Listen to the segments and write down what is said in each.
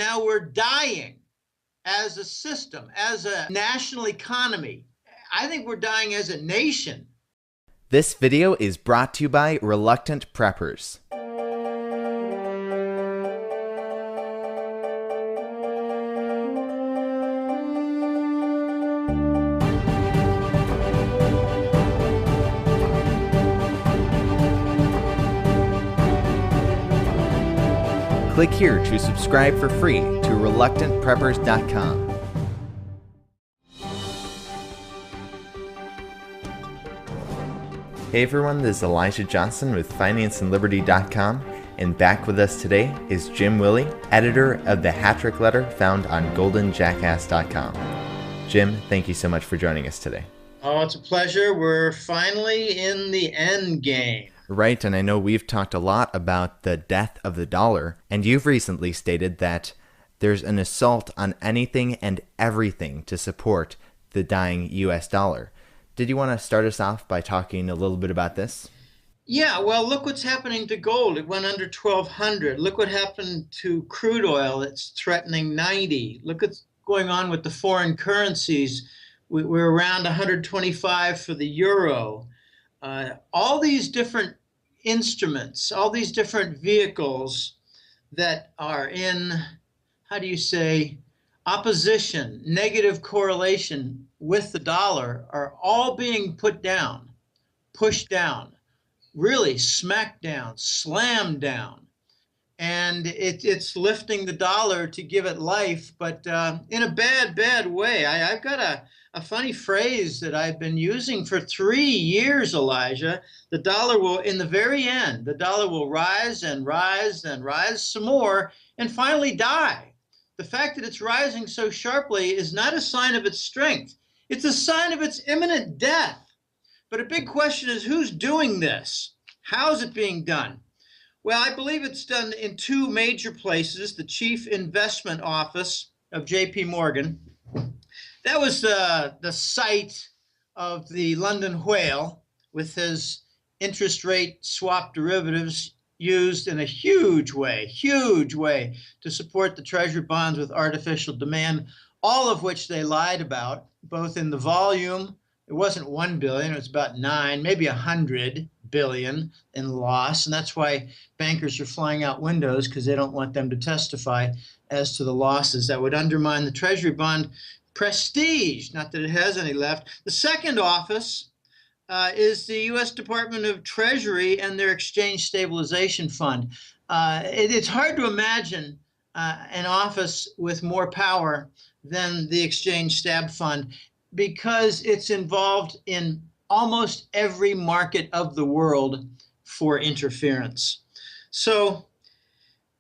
now we're dying as a system, as a national economy. I think we're dying as a nation. This video is brought to you by Reluctant Preppers. Click here to subscribe for free to reluctantpreppers.com. Hey everyone, this is Elijah Johnson with financeandliberty.com, and back with us today is Jim Willie, editor of the Hat-Trick Letter found on goldenjackass.com. Jim, thank you so much for joining us today. Oh, it's a pleasure. We're finally in the end game. Right, and I know we've talked a lot about the death of the dollar, and you've recently stated that there's an assault on anything and everything to support the dying US dollar. Did you want to start us off by talking a little bit about this? Yeah, well, look what's happening to gold. It went under 1,200. Look what happened to crude oil. It's threatening 90. Look what's going on with the foreign currencies. We're around 125 for the euro. All these different instruments, all these different vehicles that are in, how do you say, opposition, negative correlation with the dollar are all being put down, pushed down, really smacked down, slammed down. And it's lifting the dollar to give it life, but in a bad way. I've got a funny phrase that I've been using for 3 years, Elijah. The dollar will, in the very end, the dollar will rise and rise and rise some more and finally die. The fact that it's rising so sharply is not a sign of its strength. It's a sign of its imminent death. But a big question is, who's doing this? How is it being done? Well, I believe it's done in two major places. The Chief Investment Office of J.P. Morgan. That was the site of the London whale with his interest rate swap derivatives used in a huge way to support the treasury bonds with artificial demand, all of which they lied about, both in the volume. It wasn't 1 billion, it was about 9, maybe 100 billion in loss. And that's why bankers are flying out windows, because they don't want them to testify as to the losses that would undermine the treasury bond prestige, not that it has any left. The second office is the U.S. Department of Treasury and their Exchange Stabilization Fund. It's hard to imagine an office with more power than the Exchange Stab Fund, because it's involved in almost every market of the world for interference. So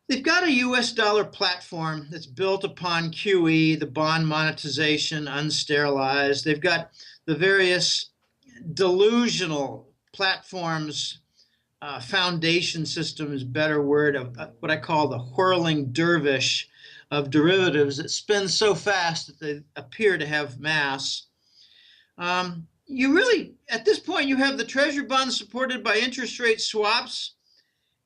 they've got a US dollar platform that's built upon QE, the bond monetization, unsterilized. They've got the various delusional platforms, foundation system is a better word, of what I call the whirling dervish of derivatives that spin so fast that they appear to have mass. You really, at this point, you have the treasury bonds supported by interest rate swaps,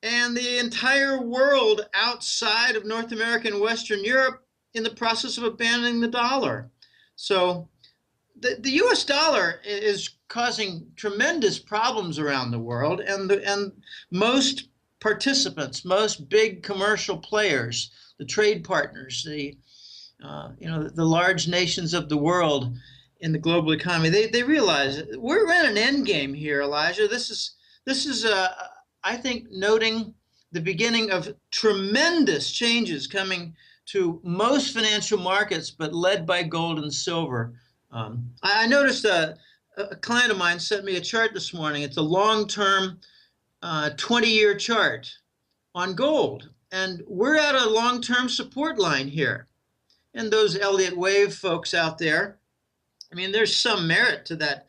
and the entire world outside of North America and Western Europe in the process of abandoning the dollar. So the US dollar is causing tremendous problems around the world, and most participants, most big commercial players, the trade partners, the large nations of the world in the global economy, they realize we're in an end game here, Elijah. This is I think, noting the beginning of tremendous changes coming to most financial markets, but led by gold and silver. I noticed a client of mine sent me a chart this morning. It's a long-term 20-year chart on gold. And we're at a long-term support line here. And those Elliott wave folks out there, I mean, there's some merit to that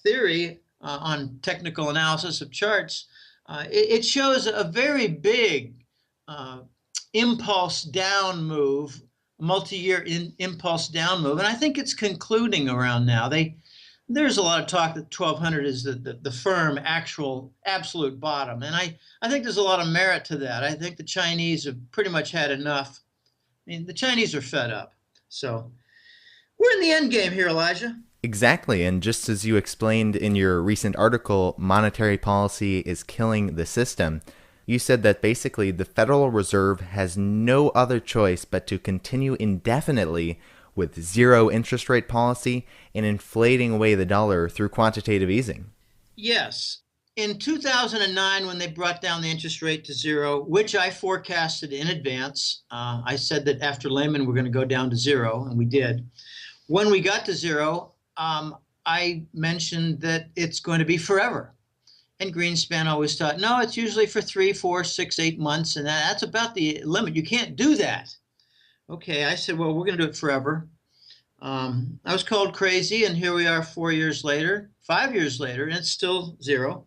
theory on technical analysis of charts. It shows a very big impulse down move, multi-year impulse down move, and I think it's concluding around now. There's a lot of talk that 1,200 is the firm absolute bottom, and I think there's a lot of merit to that. I think the Chinese have pretty much had enough mean, the Chinese are fed up. So we're in the end game here, Elijah. Exactly. And just as you explained in your recent article, monetary policy is killing the system. You said that basically the Federal Reserve has no other choice but to continue indefinitely with zero interest rate policy and inflating away the dollar through quantitative easing. Yes. In 2009, when they brought down the interest rate to zero, which I forecasted in advance, I said that after Lehman, we're going to go down to zero, and we did. When we got to zero, I mentioned that it's going to be forever. And Greenspan always thought, no, it's usually for 3, 4, 6, 8 months, and that's about the limit. You can't do that. Okay, I said, well, we're going to do it forever. I was called crazy, and here we are 4 years later, 5 years later, and it's still zero.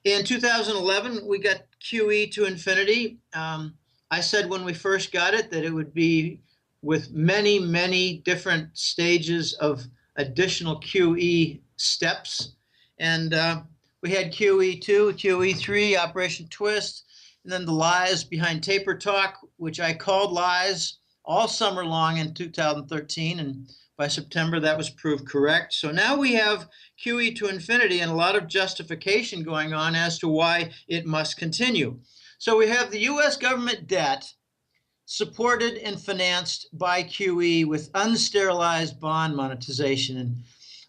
In 2011, we got QE to infinity. I said when we first got it that it would be with many, many different stages of additional QE steps. And we had QE2, QE3, Operation Twist, and then the lies behind taper talk, which I called lies all summer long in 2013. And by September, that was proved correct. So now we have QE to infinity and a lot of justification going on as to why it must continue. So we have the U.S. government debt supported and financed by QE with unsterilized bond monetization. And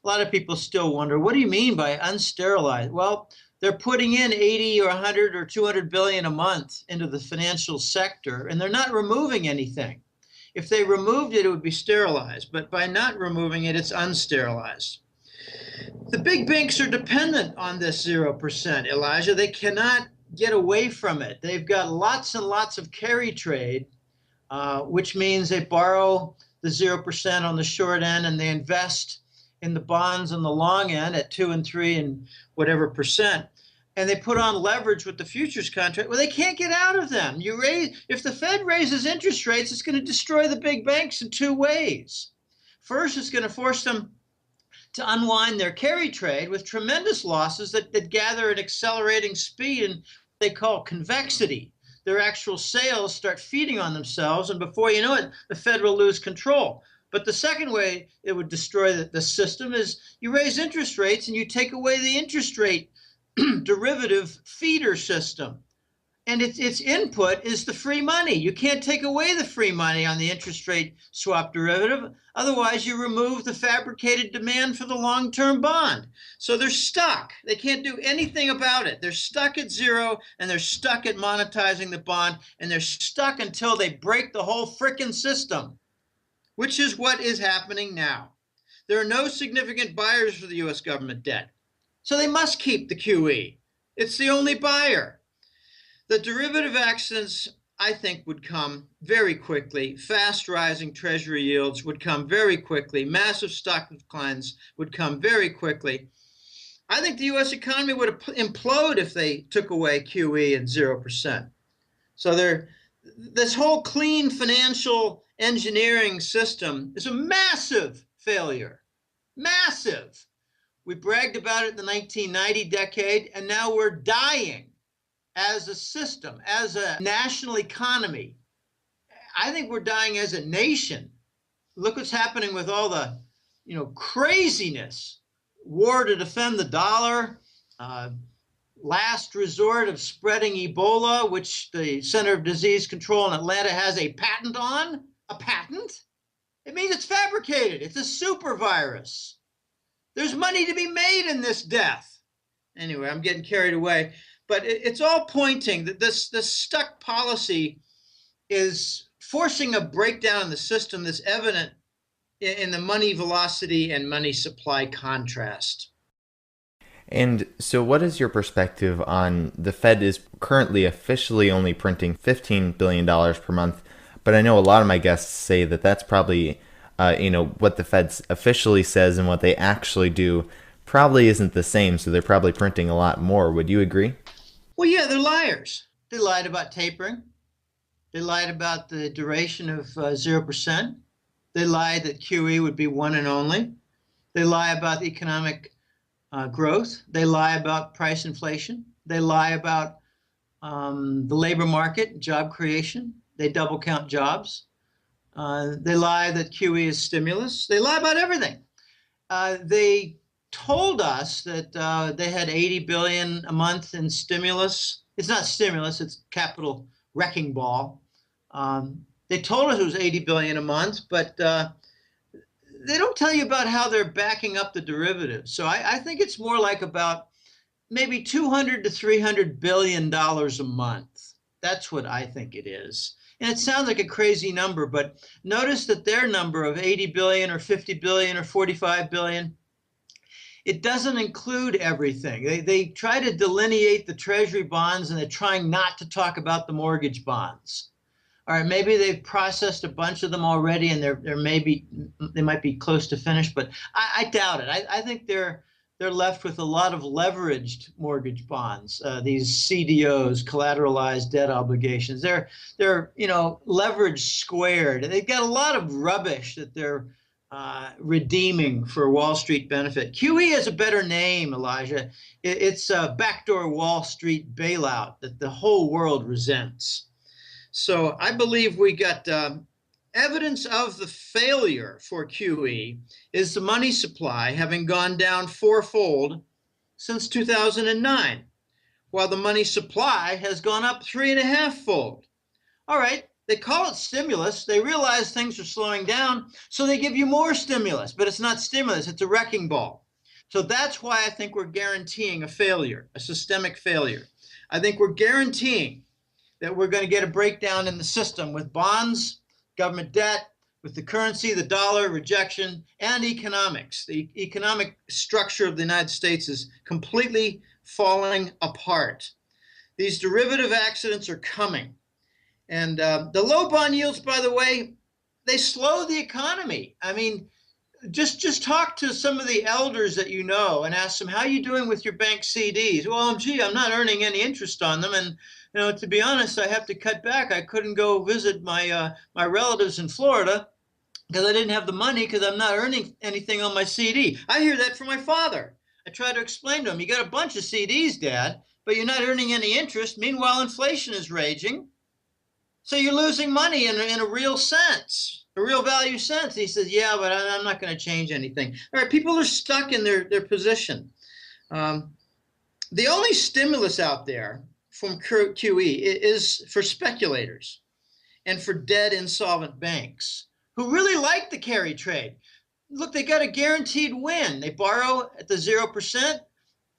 a lot of people still wonder, what do you mean by unsterilized? Well, they're putting in 80 or 100 or 200 billion a month into the financial sector, and they're not removing anything. If they removed it, it would be sterilized. But by not removing it, it's unsterilized. The big banks are dependent on this 0%, Elijah. They cannot get away from it. They've got lots and lots of carry trade, which means they borrow the 0% on the short end and they invest in the bonds on the long end at 2 and 3 and whatever percent. And they put on leverage with the futures contract. Well, they can't get out of them. If the Fed raises interest rates, it's going to destroy the big banks in two ways. First, it's going to force them to unwind their carry trade with tremendous losses that gather at accelerating speed and what they call convexity. Their actual sales start feeding on themselves, and before you know it, the Fed will lose control. But the second way it would destroy the system is you raise interest rates and you take away the interest rate derivative feeder system. And its input is the free money. You can't take away the free money on the interest rate swap derivative. Otherwise, you remove the fabricated demand for the long-term bond. So they're stuck. They can't do anything about it. They're stuck at zero, and they're stuck at monetizing the bond, and they're stuck until they break the whole frickin' system, which is what is happening now. There are no significant buyers for the U.S. government debt. So they must keep the QE. It's the only buyer. The derivative actions, I think, would come very quickly. Fast rising treasury yields would come very quickly. Massive stock declines would come very quickly. I think the U.S. economy would implode if they took away QE and 0%. So this whole clean financial engineering system is a massive failure. Massive. We bragged about it in the 1990 decade, and now we're dying as a system, as a national economy. I think we're dying as a nation. Look what's happening with all the, craziness. War to defend the dollar, last resort of spreading Ebola, which the Center of Disease Control in Atlanta has a patent on. A patent? It means it's fabricated. It's a super virus. There's money to be made in this death. Anyway, I'm getting carried away. But it's all pointing that this stuck policy is forcing a breakdown in the system that's evident in the money velocity and money supply contrast. And so what is your perspective on the Fed is currently officially only printing $15 billion per month, but I know a lot of my guests say that that's probably, what the Fed officially says and what they actually do probably isn't the same, so they're probably printing a lot more. Would you agree? Well, yeah, they're liars. They lied about tapering. They lied about the duration of 0%. They lied that QE would be one and only. They lie about economic growth. They lie about price inflation. They lie about the labor market, job creation. They double count jobs. They lie that QE is stimulus. They lie about everything. They told us that they had 80 billion a month in stimulus. It's not stimulus, it's capital wrecking ball. They told us it was 80 billion a month, but they don't tell you about how they're backing up the derivatives. So I think it's more like about maybe 200 to 300 billion dollars a month. That's what I think it is. And it sounds like a crazy number, but notice that their number of 80 billion or 50 billion or 45 billion, it doesn't include everything. They try to delineate the treasury bonds, and they're trying not to talk about the mortgage bonds. All right, maybe they've processed a bunch of them already, and they might be close to finished, but I doubt it. I think they're left with a lot of leveraged mortgage bonds, these CDOs, collateralized debt obligations. They're leverage squared. They've got a lot of rubbish that they're redeeming for Wall Street benefit. QE is a better name, Elijah. It's a backdoor Wall Street bailout that the whole world resents. So I believe we got evidence of the failure for QE is the money supply having gone down fourfold since 2009, while the money supply has gone up 3.5-fold. All right, they call it stimulus. They realize things are slowing down, so they give you more stimulus, but it's not stimulus, it's a wrecking ball. So that's why I think we're guaranteeing a failure, a systemic failure. I think we're guaranteeing that we're going to get a breakdown in the system with bonds, government debt, with the currency, the dollar, rejection, and economics. The economic structure of the United States is completely falling apart. These derivative accidents are coming. And the low bond yields, by the way, they slow the economy. I mean, just talk to some of the elders that you know and ask them, how are you doing with your bank CDs? Well, gee, I'm not earning any interest on them. And to be honest, I have to cut back. I couldn't go visit my relatives in Florida because I didn't have the money because I'm not earning anything on my CD. I hear that from my father. I try to explain to him, you got a bunch of CDs, Dad, but you're not earning any interest. Meanwhile, inflation is raging. So you're losing money in a real sense, a real value sense. He says, yeah, but I'm not going to change anything. All right, people are stuck in their position. The only stimulus out there from QE is for speculators and for dead insolvent banks who really like the carry trade. Look, they got a guaranteed win. They borrow at the 0%.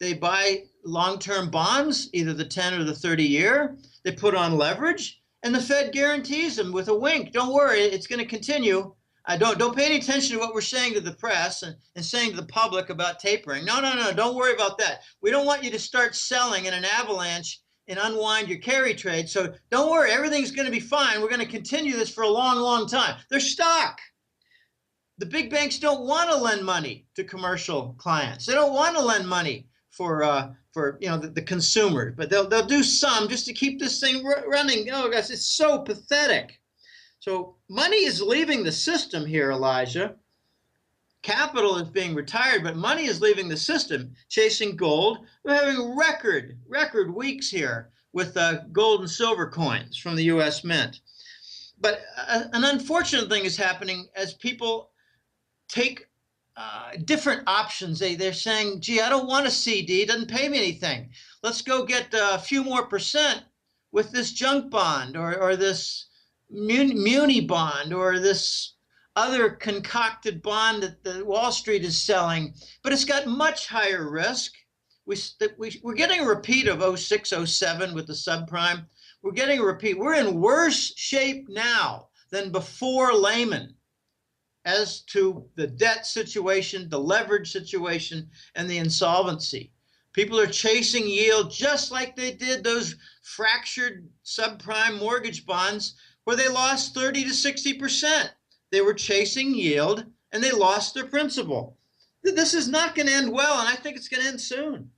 They buy long-term bonds, either the 10 or the 30-year. They put on leverage, and the Fed guarantees them with a wink. Don't worry, it's going to continue. Don't pay any attention to what we're saying to the press and saying to the public about tapering. No, don't worry about that. We don't want you to start selling in an avalanche and unwind your carry trade. So don't worry, everything's going to be fine. We're going to continue this for a long, long time. They're stuck. The big banks don't want to lend money to commercial clients. They don't want to lend money for the consumer, but they'll do some just to keep this thing running. Oh, guys, it's so pathetic. So money is leaving the system here, Elijah. Capital is being retired, but money is leaving the system, chasing gold. We're having record weeks here with gold and silver coins from the U.S. Mint. But an unfortunate thing is happening as people take different options. They're saying, gee, I don't want a CD. It doesn't pay me anything. Let's go get a few more percent with this junk bond or this muni bond or this other concocted bond that the Wall Street is selling, but it's got much higher risk. We're getting a repeat of 06, 07 with the subprime. We're getting a repeat. We're in worse shape now than before Lehman as to the debt situation, the leverage situation, and the insolvency. People are chasing yield just like they did those fractured subprime mortgage bonds where they lost 30 to 60%. They were chasing yield, and they lost their principal. This is not going to end well, and I think it's going to end soon.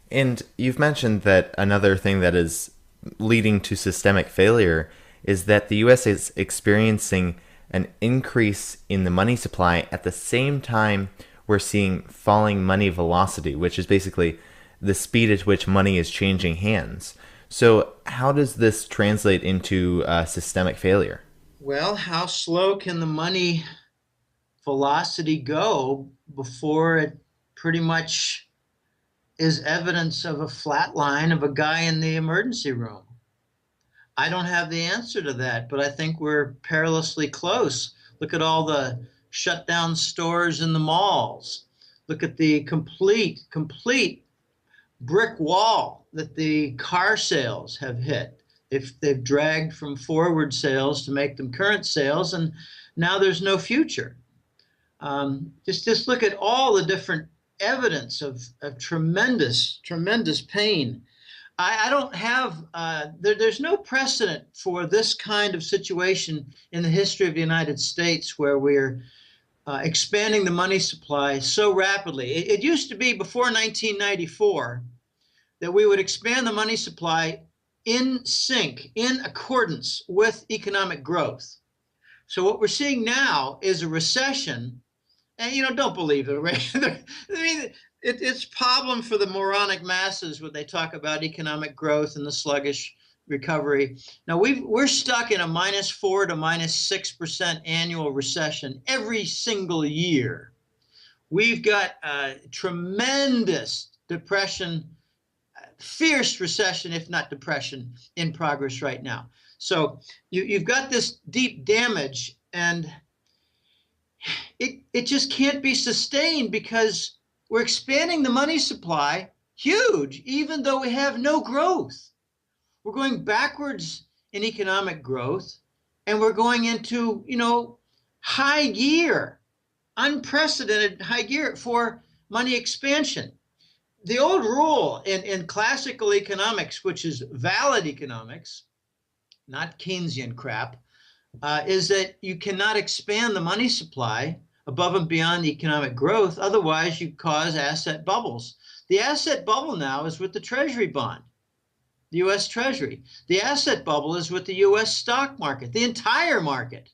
And you've mentioned that another thing that is leading to systemic failure is that the U.S. is experiencing an increase in the money supply at the same time we're seeing falling money velocity, which is basically the speed at which money is changing hands. So how does this translate into systemic failure? Well, how slow can the money velocity go before it pretty much is evidence of a flat line of a guy in the emergency room? I don't have the answer to that, but I think we're perilously close. Look at all the shut down stores in the malls. Look at the complete brick wall that the car sales have hit. If they've dragged from forward sales to make them current sales, and now there's no future. Just look at all the different evidence of tremendous pain. I don't have there's no precedent for this kind of situation in the history of the United States where we're expanding the money supply so rapidly. It used to be before 1994 that we would expand the money supply in sync, in accordance with economic growth. So what we're seeing now is a recession, and don't believe it, right? I mean, it's a problem for the moronic masses when they talk about economic growth and the sluggish recovery. Now we're stuck in a -4 to -6% annual recession every single year. We've got tremendous depression, fierce recession, if not depression, in progress right now. So you've got this deep damage, and it just can't be sustained because we're expanding the money supply huge, even though we have no growth. We're going backwards in economic growth, and we're going into, high gear, unprecedented high gear for money expansion. The old rule in classical economics, which is valid economics, not Keynesian crap, is that you cannot expand the money supply above and beyond economic growth. Otherwise, you cause asset bubbles. The asset bubble now is with the Treasury bond, the U.S. Treasury. The asset bubble is with the U.S. stock market, the entire market.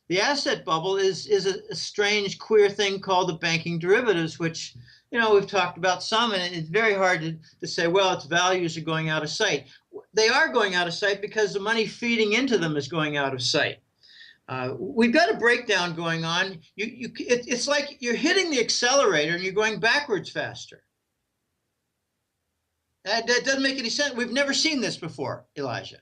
The asset bubble is a strange, queer thing called the banking derivatives, which we've talked about some, and it's very hard to say, well, its values are going out of sight. They are going out of sight because the money feeding into them is going out of sight. We've got a breakdown going on. It's like you're hitting the accelerator and you're going backwards faster. That doesn't make any sense. We've never seen this before, Elijah.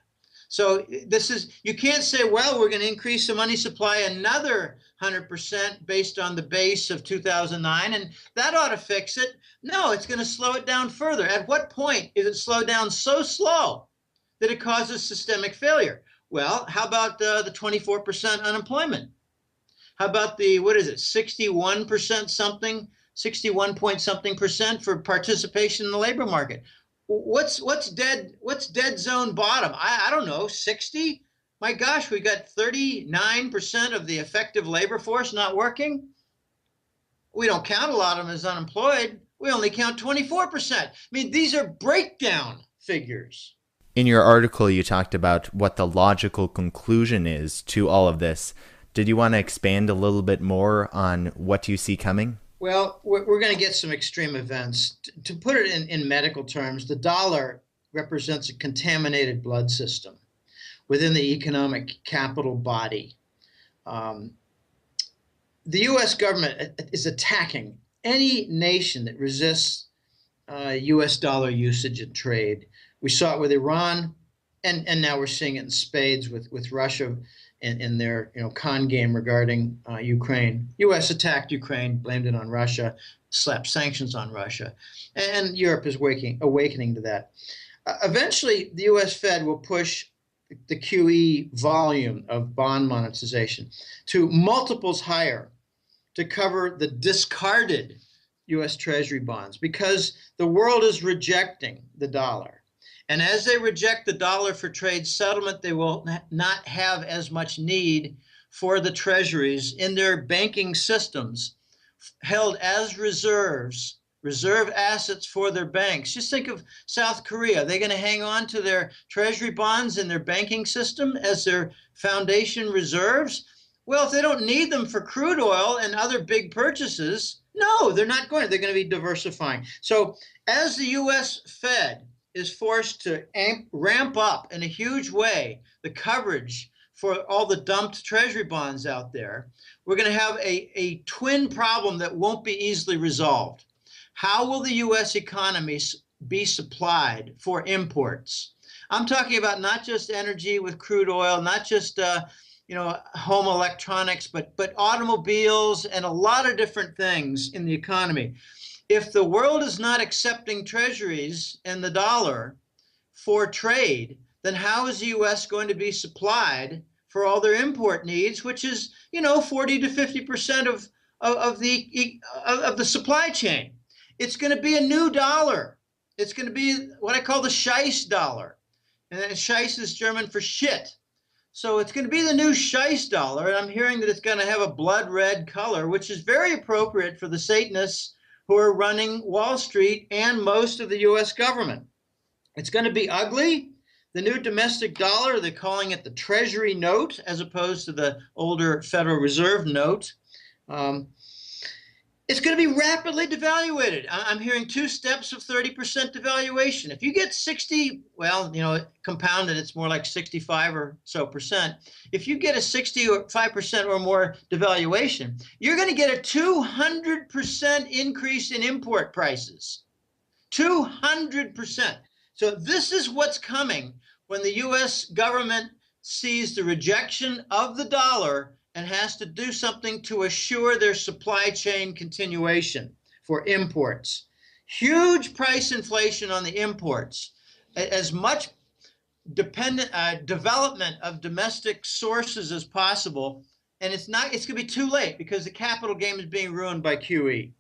So you can't say, well, we're going to increase the money supply another 100% based on the base of 2009, and that ought to fix it. No, it's going to slow it down further. At what point is it slowed down so slow that it causes systemic failure? Well, how about the 24% unemployment? How about the, 61% something, 61 point something percent for participation in the labor market? What's dead zone bottom? I don't know, 60? My gosh, we got 39% of the effective labor force not working. We don't count a lot of them as unemployed. We only count 24%. I mean, these are breakdown figures. In your article, you talked about what the logical conclusion is to all of this. Did you want to expand a little bit more on what you see coming? Well, we're going to get some extreme events. To put it in medical terms, the dollar represents a contaminated blood system within the economic capital body. The U.S. government is attacking any nation that resists U.S. dollar usage and trade. We saw it with Iran, and now we're seeing it in spades with Russia in their con game regarding Ukraine. U.S. attacked Ukraine, blamed it on Russia, slapped sanctions on Russia, and Europe is awakening to that. Eventually, the U.S. Fed will push the QE volume of bond monetization to multiples higher to cover the discarded U.S. Treasury bonds because the world is rejecting the dollar. And as they reject the dollar for trade settlement, they will not have as much need for the treasuries in their banking systems held as reserves, reserve assets for their banks. Just think of South Korea. Are they going to hang on to their treasury bonds in their banking system as their foundation reserves? Well, if they don't need them for crude oil and other big purchases, no, they're not going to. They're going to be diversifying. So as the U.S. Fed is forced to ramp up in a huge way the coverage for all the dumped treasury bonds out there, we're going to have a twin problem that won't be easily resolved. How will the U.S. economy be supplied for imports? I'm talking about not just energy with crude oil, not just home electronics, but automobiles and a lot of different things in the economy. If the world is not accepting treasuries and the dollar for trade, then how is the U.S. going to be supplied for all their import needs, which is 40 to 50% of the supply chain? It's going to be a new dollar. It's going to be what I call the Scheiss dollar, and Scheiss is German for shit. So it's going to be the new Scheiss dollar, and I'm hearing that it's going to have a blood red color, which is very appropriate for the Satanists who are running Wall Street and most of the U.S. government. It's going to be ugly. The new domestic dollar, they're calling it the Treasury note as opposed to the older Federal Reserve note. It's going to be rapidly devaluated. I'm hearing 2 steps of 30% devaluation. If you get 60, compounded, it's more like 65 or so percent. If you get a 65% or more devaluation, you're going to get a 200% increase in import prices. 200%. So this is what's coming when the U.S. government sees the rejection of the dollar and has to do something to assure their supply chain continuation for imports. Huge price inflation on the imports. As much development of domestic sources as possible, and it's going to be too late because the capital game is being ruined by QE.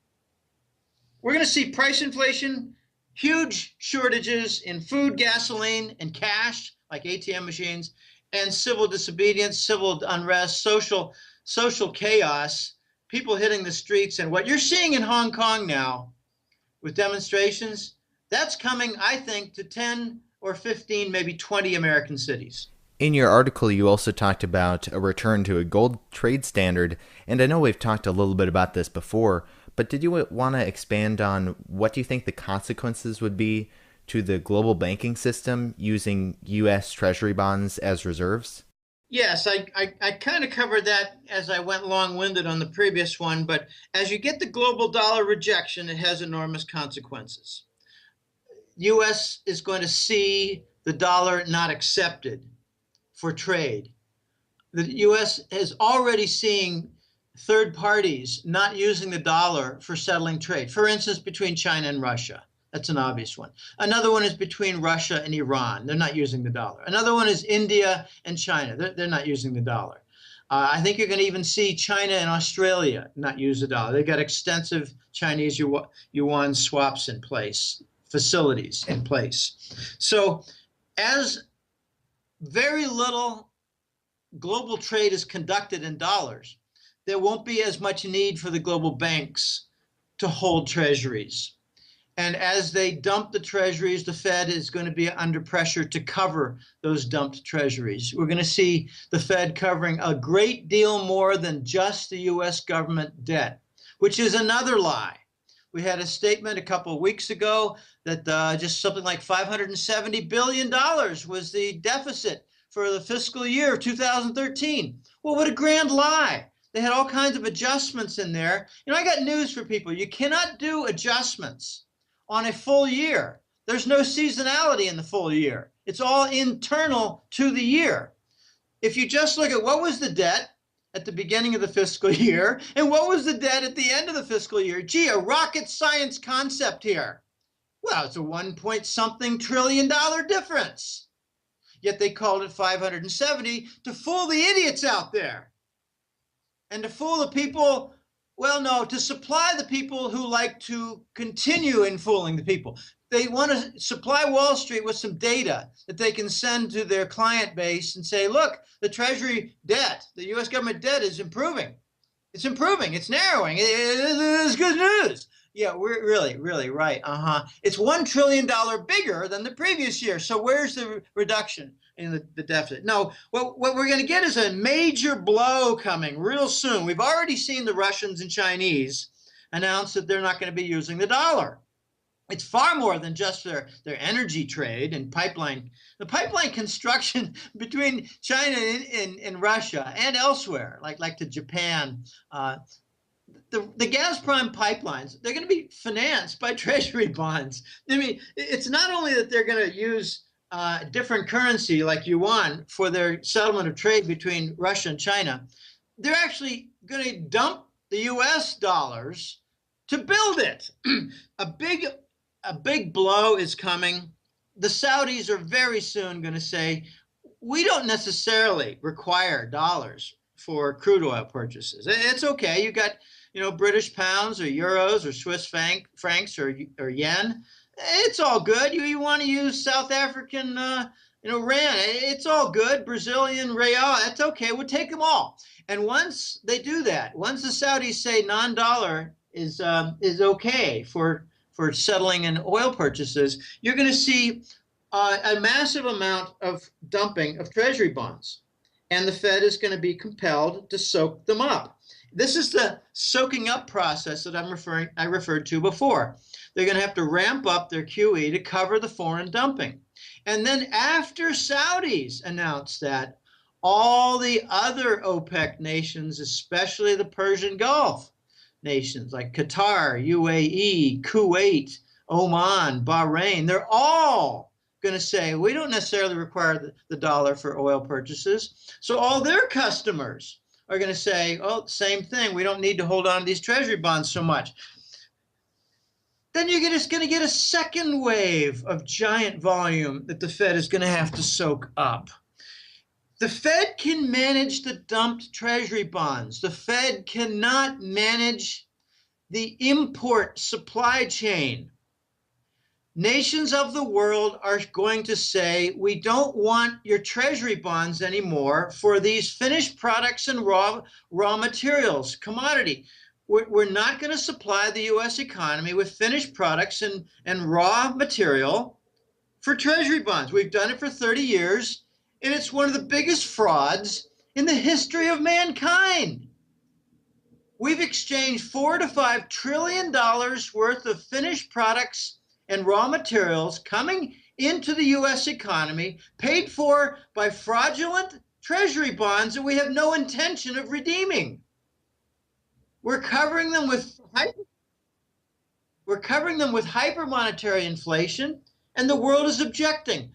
We're going to see price inflation, huge shortages in food, gasoline, and cash, like ATM machines, and civil disobedience, civil unrest, social chaos, people hitting the streets. And what you're seeing in Hong Kong now with demonstrations, that's coming, I think, to 10 or 15, maybe 20 American cities. In your article, you also talked about a return to a gold trade standard, and I know we've talked a little bit about this before, but did you want to expand on what you think the consequences would be to the global banking system using U.S. Treasury bonds as reserves? Yes, I kind of covered that as I went long-winded on the previous one, but as you get the global dollar rejection, it has enormous consequences. U.S. is going to see the dollar not accepted for trade. The U.S. is already seeing third parties not using the dollar for settling trade. For instance, between China and Russia. That's an obvious one. Another one is between Russia and Iran. They're not using the dollar. Another one is India and China. They're not using the dollar. I think you're going to even see China and Australia not use the dollar. They've got extensive Chinese yuan swaps in place, facilities in place. So as very little global trade is conducted in dollars, there won't be as much need for the global banks to hold treasuries. And as they dump the treasuries, the Fed is going to be under pressure to cover those dumped treasuries. We're going to see the Fed covering a great deal more than just the U.S. government debt, which is another lie. We had a statement a couple of weeks ago that just something like $570 billion was the deficit for the fiscal year of 2013. Well, what a grand lie. They had all kinds of adjustments in there. I got news for people. You cannot do adjustments on a full year. There's no seasonality in the full year. It's all internal to the year. If you just look at what was the debt at the beginning of the fiscal year and what was the debt at the end of the fiscal year, gee, a rocket science concept here. Well, it's a 1-point-something trillion dollar difference. Yet they called it 570 to fool the idiots out there. And to fool the people, well, no, to supply the people who like to continue in fooling the people. They want to supply Wall Street with some data that they can send to their client base and say, look, the Treasury debt, the U.S. government debt is improving. It's improving. It's narrowing. It's good news. Yeah, we're really right. It's $1 trillion bigger than the previous year. So where's the reduction in the deficit? No, what we're going to get is a major blow coming real soon. We've already seen the Russians and Chinese announce that they're not going to be using the dollar. It's far more than just their energy trade and pipeline. The pipeline construction between China and Russia and elsewhere, like to Japan, the Gazprom pipelines, they're going to be financed by treasury bonds. I mean, it's not only that they're going to use different currency like yuan for their settlement of trade between Russia and China, they're actually going to dump the US dollars to build it. A big blow is coming. The Saudis are very soon going to say, we don't necessarily require dollars for crude oil purchases. It's okay. You got, British pounds or euros or Swiss francs or yen. It's all good. You want to use South African, rand. It's all good. Brazilian real. It's okay. We'll take them all. And once they do that, once the Saudis say non-dollar is okay for settling in oil purchases, you're going to see a massive amount of dumping of treasury bonds. And the Fed is going to be compelled to soak them up. This is the soaking up process that I referred to before. They're going to have to ramp up their QE to cover the foreign dumping. And then after Saudis announce that, all the other OPEC nations, especially the Persian Gulf nations like Qatar, UAE, Kuwait, Oman, Bahrain, they're all going to say, we don't necessarily require the dollar for oil purchases. So all their customers are going to say, oh, same thing. We don't need to hold on to these treasury bonds so much. Then you're just going to get a second wave of giant volume that the Fed is going to have to soak up. The Fed can manage the dumped treasury bonds. The Fed cannot manage the import supply chain. Nations of the world are going to say, we don't want your treasury bonds anymore for these finished products and raw materials, commodity. We're not going to supply the U.S. economy with finished products and raw material for treasury bonds. We've done it for 30 years. And it's one of the biggest frauds in the history of mankind. We've exchanged $4 to $5 trillion worth of finished products and raw materials coming into the U.S. economy, paid for by fraudulent treasury bonds that we have no intention of redeeming. We're covering them with hypermonetary inflation, and the world is objecting.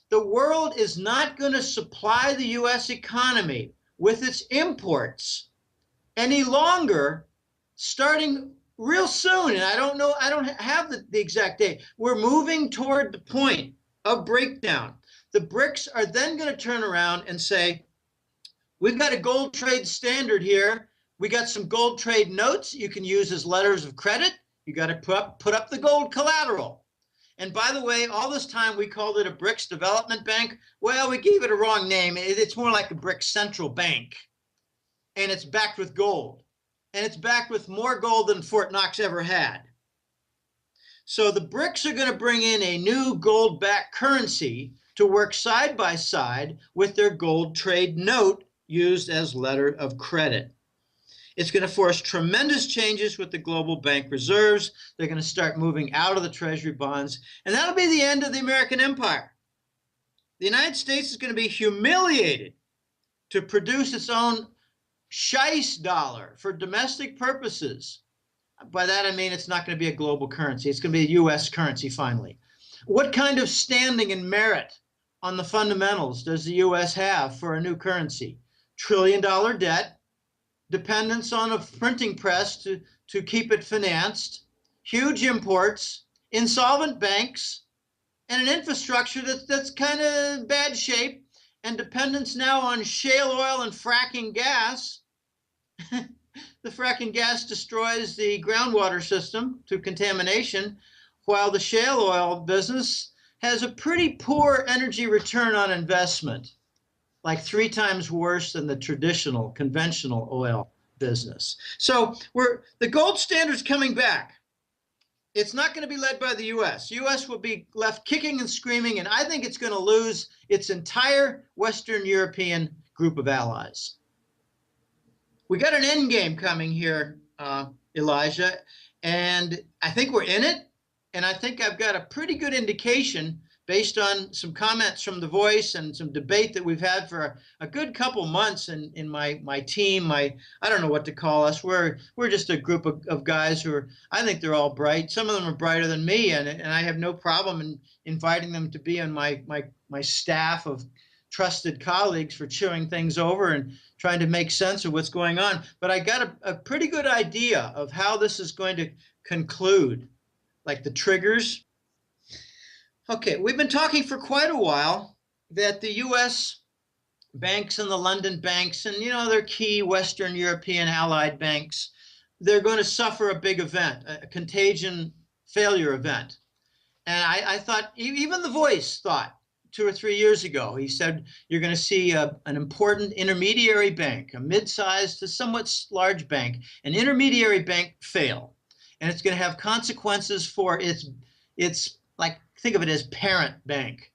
The world is not going to supply the U.S. economy with its imports any longer, starting real soon. And I don't have the exact date. We're moving toward the point of breakdown. The BRICS are then going to turn around and say, we've got a gold trade standard here. We got some gold trade notes you can use as letters of credit. You got to put up the gold collateral. And by the way, all this time we called it a BRICS Development Bank. Well, we gave it a wrong name. It's more like a BRICS Central Bank. And it's backed with gold. And it's backed with more gold than Fort Knox ever had. So the BRICS are going to bring in a new gold-backed currency to work side by side with their gold trade note used as letter of credit. It's going to force tremendous changes with the global bank reserves. They're going to start moving out of the treasury bonds, and that'll be the end of the American empire. The United States is going to be humiliated to produce its own shice dollar for domestic purposes. By that I mean it's not going to be a global currency. It's going to be a U.S. currency finally. What kind of standing and merit on the fundamentals does the U.S. have for a new currency? Trillion-dollar debt, dependence on a printing press to keep it financed, huge imports, insolvent banks, and an infrastructure that's kind of bad shape, and dependence now on shale oil and fracking gas. The fracking gas destroys the groundwater system to contamination, while the shale oil business has a pretty poor energy return on investment, like 3 times worse than the traditional, conventional oil business. So the gold standard's coming back. It's not going to be led by the U.S. The U.S. will be left kicking and screaming, and I think it's going to lose its entire Western European group of allies. We got an end game coming here, Elijah, and I think we're in it. And I think I've got a pretty good indication based on some comments from The Voice and some debate that we've had for a good couple months in my team. I don't know what to call us. We're just a group of guys who are, I think they're all bright. Some of them are brighter than me, and I have no problem in inviting them to be on my staff of trusted colleagues for chewing things over and trying to make sense of what's going on. But I got a pretty good idea of how this is going to conclude, like the triggers. Okay, we've been talking for quite a while that the U.S. banks and the London banks and, their key Western European allied banks, they're going to suffer a big event, a contagion failure event. And I thought, even The Voice thought 2 or 3 years ago, he said, you're going to see an important intermediary bank, a mid-sized to somewhat large bank, an intermediary bank fail. And it's going to have consequences for its like, think of it as parent bank,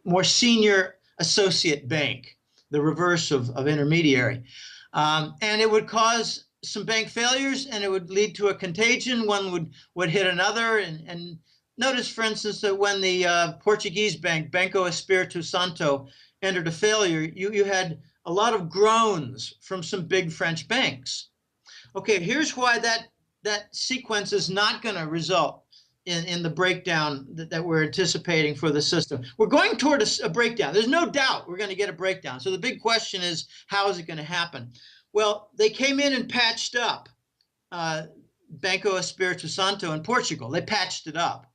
more senior associate bank, the reverse of intermediary. And it would cause some bank failures, and it would lead to a contagion. One would hit another. And notice, for instance, that when the Portuguese bank, Banco Espírito Santo, entered a failure, you had a lot of groans from some big French banks. Okay, here's why that sequence is not going to result in the breakdown that we're anticipating for the system. We're going toward a breakdown. There's no doubt we're going to get a breakdown. So the big question is, how is it going to happen? Well, they came in and patched up Banco Espírito Santo in Portugal. They patched it up.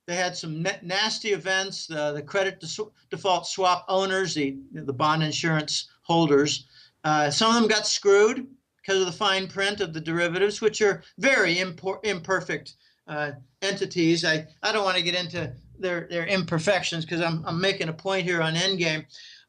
They had some nasty events. The credit default swap owners, the bond insurance holders, some of them got screwed because of the fine print of the derivatives, which are very imperfect entities. I don't want to get into their imperfections because I'm making a point here on Endgame.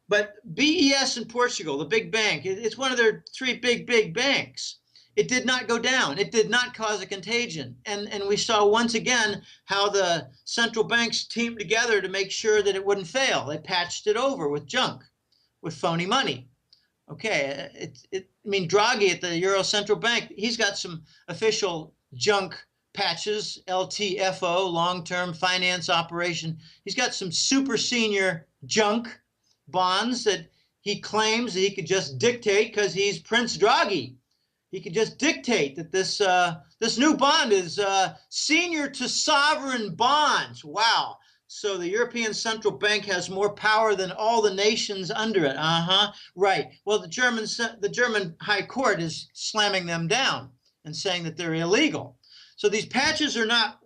But BES in Portugal, the big bank, it's one of their 3 big banks. It did not go down. It did not cause a contagion. And we saw once again how the central banks teamed together to make sure that it wouldn't fail. They patched it over with junk, with phony money. Okay, Draghi at the Euro Central Bank, he's got some official junk patches, LTFO, long-term finance operation. He's got some super senior junk bonds that he claims that he could just dictate because he's Prince Draghi. He could just dictate that this new bond is senior to sovereign bonds. Wow. So the European Central Bank has more power than all the nations under it. Right. Well, the German High Court is slamming them down and saying that they're illegal. So these patches are not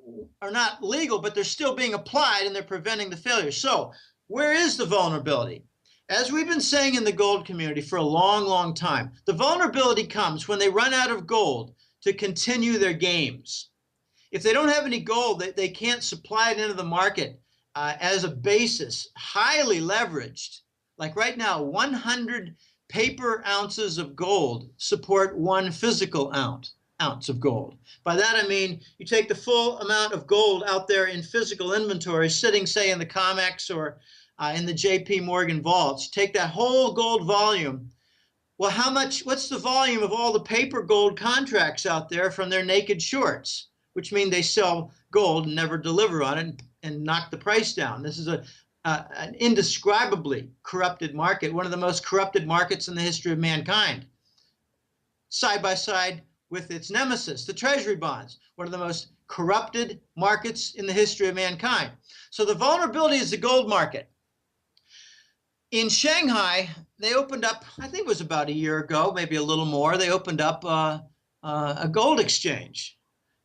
legal, but they're still being applied and they're preventing the failure. So where is the vulnerability? As we've been saying in the gold community for a long time, the vulnerability comes when they run out of gold to continue their games. If they don't have any gold, they can't supply it into the market as a basis, highly leveraged. Like right now, 100 paper ounces of gold support 1 physical ounce of gold. By that I mean you take the full amount of gold out there in physical inventory sitting, say, in the COMEX or in the JP Morgan vaults. Take that whole gold volume. Well, what's the volume of all the paper gold contracts out there from their naked shorts, which mean they sell gold and never deliver on it and knock the price down. This is an indescribably corrupted market, one of the most corrupted markets in the history of mankind, side by side with its nemesis, the treasury bonds, one of the most corrupted markets in the history of mankind. So the vulnerability is the gold market. In Shanghai, they opened up, I think it was about a year ago, maybe a little more, they opened up a gold exchange.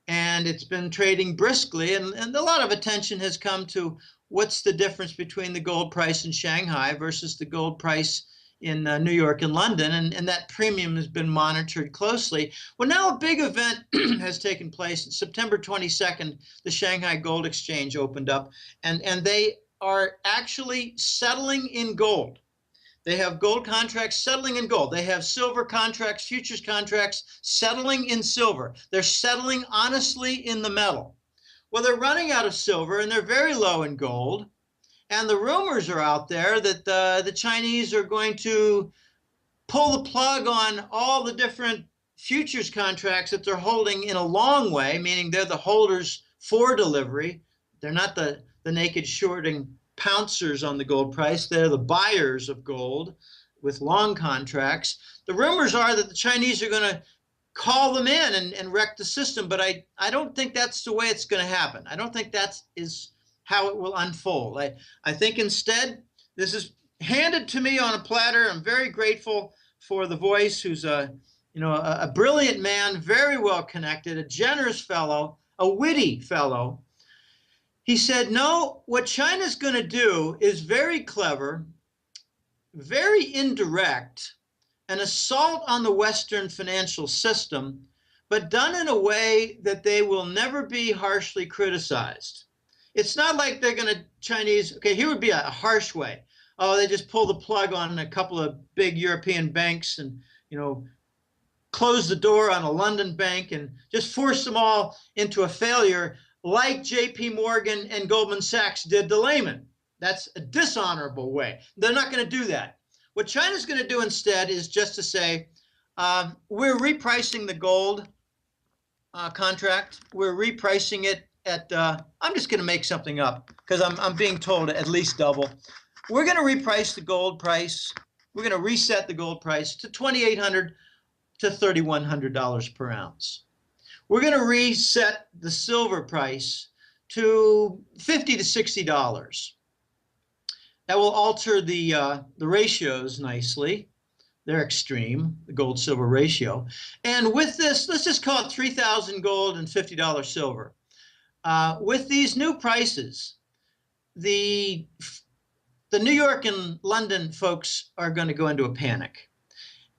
And it's been trading briskly, and a lot of attention has come to what's the difference between the gold price in Shanghai versus the gold price in New York and London, and that premium has been monitored closely. Well, now a big event has taken place. September 22nd, the Shanghai Gold Exchange opened up, and they are actually settling in gold. They have gold contracts settling in gold. They have silver contracts, futures contracts settling in silver. They're settling honestly in the metal. Well, they're running out of silver, and they're very low in gold. And the rumors are out there that the Chinese are going to pull the plug on all the different futures contracts that they're holding in a long way, meaning they're the holders for delivery. They're not the naked shorting pouncers on the gold price. They're the buyers of gold with long contracts. The rumors are that the Chinese are going to call them in and wreck the system, but I don't think that's the way it's going to happen. I don't think that is how it will unfold. I think instead this is handed to me on a platter. I'm very grateful for the Voice, who's a brilliant man, very well connected, a generous fellow, a witty fellow. He said, no, what China's going to do is very clever, very indirect, an assault on the Western financial system, but done in a way that they will never be harshly criticized. It's not like they're going to Chinese, okay, here would be a harsh way. Oh, they just pull the plug on a couple of big European banks and, close the door on a London bank and just force them all into a failure like JP Morgan and Goldman Sachs did to Lehman. That's a dishonorable way. They're not going to do that. What China's going to do instead is just to say, we're repricing the gold contract. We're repricing it at, I'm just going to make something up because I'm being told at least double. We're going to reprice the gold price. We're going to reset the gold price to $2,800 to $3,100 per ounce. We're going to reset the silver price to $50 to $60. That will alter the ratios nicely. They're extreme, the gold-silver ratio. And with this, let's just call it 3,000 gold and $50 silver. With these new prices, the New York and London folks are going to go into a panic.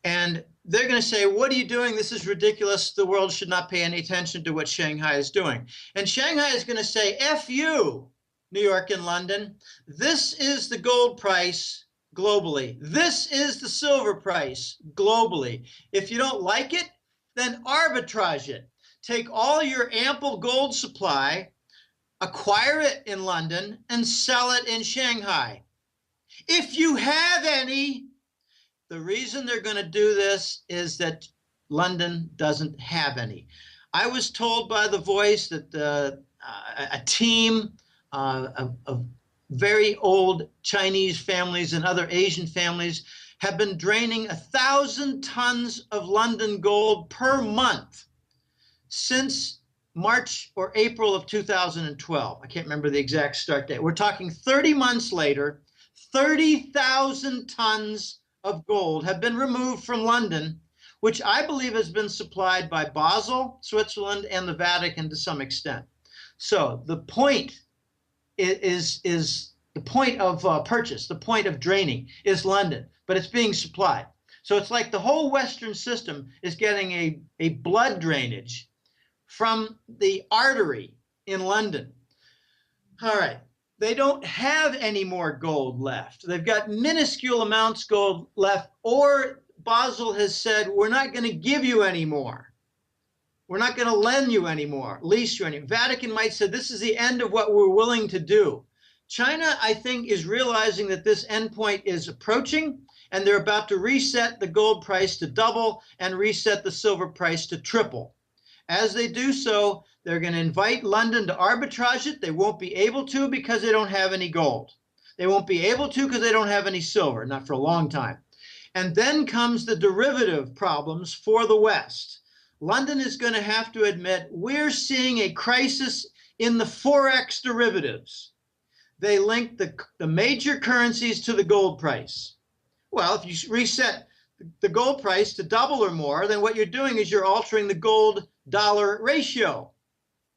And they're going to say, what are you doing? This is ridiculous. The world should not pay any attention to what Shanghai is doing. And Shanghai is going to say, F you, New York and London. This is the gold price globally. This is the silver price globally. If you don't like it, then arbitrage it. Take all your ample gold supply, acquire it in London, and sell it in Shanghai. If you have any. The reason they're going to do this is that London doesn't have any. I was told by the Voice that a team of very old Chinese families and other Asian families have been draining 1,000 tons of London gold per month since March or April of 2012. I can't remember the exact start date. We're talking 30 months later, 30,000 tons of gold have been removed from London, which I believe has been supplied by Basel, Switzerland, and the Vatican to some extent. So the point is the point of purchase, the point of draining is London, but it's being supplied. So it's like the whole Western system is getting a blood drainage from the artery in London. All right. They don't have any more gold left. They've got minuscule amounts gold left, or Basel has said, we're not going to give you any more. We're not going to lend you any more, lease you any. Vatican might say, this is the end of what we're willing to do. China, I think, is realizing that this endpoint is approaching, and they're about to reset the gold price to double and reset the silver price to triple. As they do so, they're going to invite London to arbitrage it. They won't be able to because they don't have any gold. They won't be able to because they don't have any silver, not for a long time. And then comes the derivative problems for the West. London is going to have to admit we're seeing a crisis in the Forex derivatives. They link the major currencies to the gold price. Well, if you reset the gold price to double or more, then what you're doing is you're altering the gold-dollar ratio.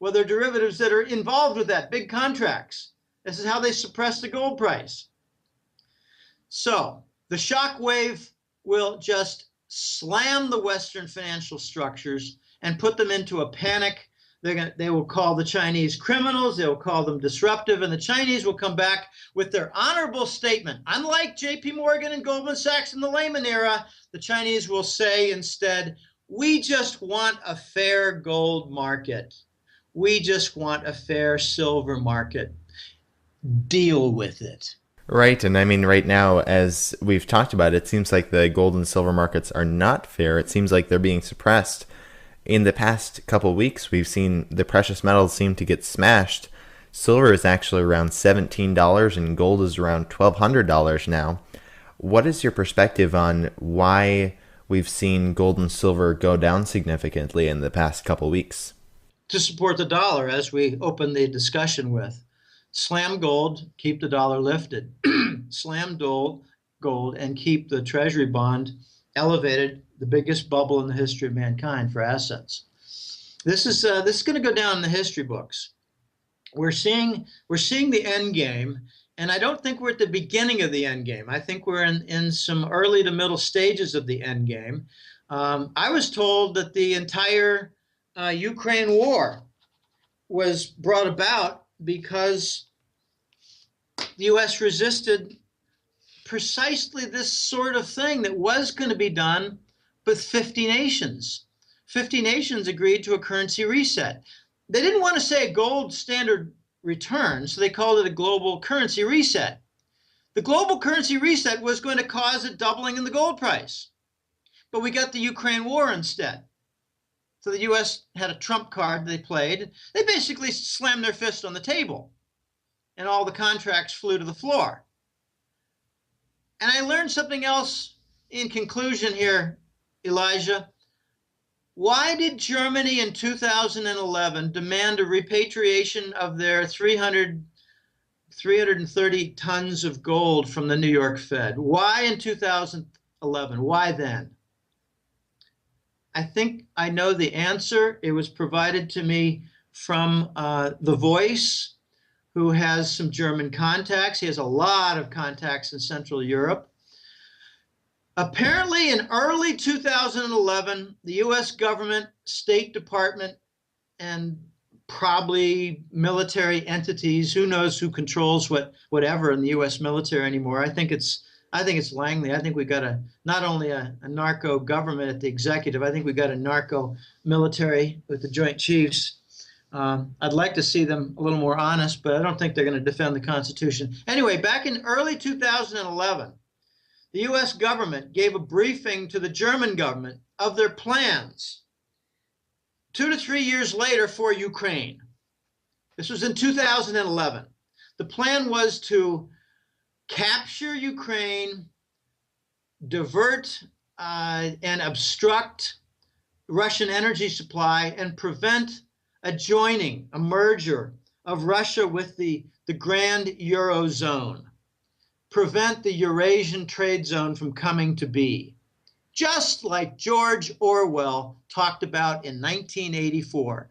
Well, there are derivatives that are involved with that, big contracts. This is how they suppress the gold price. So the shock wave will just slam the Western financial structures and put them into a panic. They will call the Chinese criminals. They will call them disruptive. And the Chinese will come back with their honorable statement. Unlike JP Morgan and Goldman Sachs in the Lehman era, the Chinese will say instead, we just want a fair gold market. We just want a fair silver market. Deal with it. Right. And I mean, right now, as we've talked about, it seems like the gold and silver markets are not fair. It seems like they're being suppressed. In the past couple weeks, we've seen the precious metals seem to get smashed. Silver is actually around $17 and gold is around $1,200 now. What is your perspective on why we've seen gold and silver go down significantly in the past couple weeks? To support the dollar, as we opened the discussion with. Slam gold, keep the dollar lifted. Slam gold, and keep the treasury bond elevated, the biggest bubble in the history of mankind for assets. This is going to go down in the history books. We're seeing the end game, and I don't think we're at the beginning of the end game. I think we're in some early to middle stages of the end game. I was told that the entire Ukraine war was brought about because the U.S. resisted precisely this sort of thing that was going to be done with 50 nations. 50 nations agreed to a currency reset. They didn't want to say a gold standard return, so they called it a global currency reset. The global currency reset was going to cause a doubling in the gold price, but we got the Ukraine war instead. So the U.S. had a trump card they played. They basically slammed their fist on the table, and all the contracts flew to the floor. And I learned something else in conclusion here, Elijah. Why did Germany in 2011 demand a repatriation of their 330 tons of gold from the New York Fed? Why in 2011? Why then? I think I know the answer. It was provided to me from The Voice, who has some German contacts. He has a lot of contacts in Central Europe. Apparently, in early 2011, the U.S. government, State Department, and probably military entities, who knows who controls whatever in the U.S. military anymore. I think it's Langley. I think we've got not only a narco government at the executive, I think we've got a narco military with the Joint Chiefs. I'd like to see them a little more honest, but I don't think they're going to defend the Constitution. Anyway, back in early 2011, the U.S. government gave a briefing to the German government of their plans 2 to 3 years later for Ukraine. This was in 2011. The plan was to capture Ukraine, divert and obstruct Russian energy supply, and prevent a joining, a merger of Russia with the grand Eurozone. Prevent the Eurasian trade zone from coming to be, just like George Orwell talked about in 1984.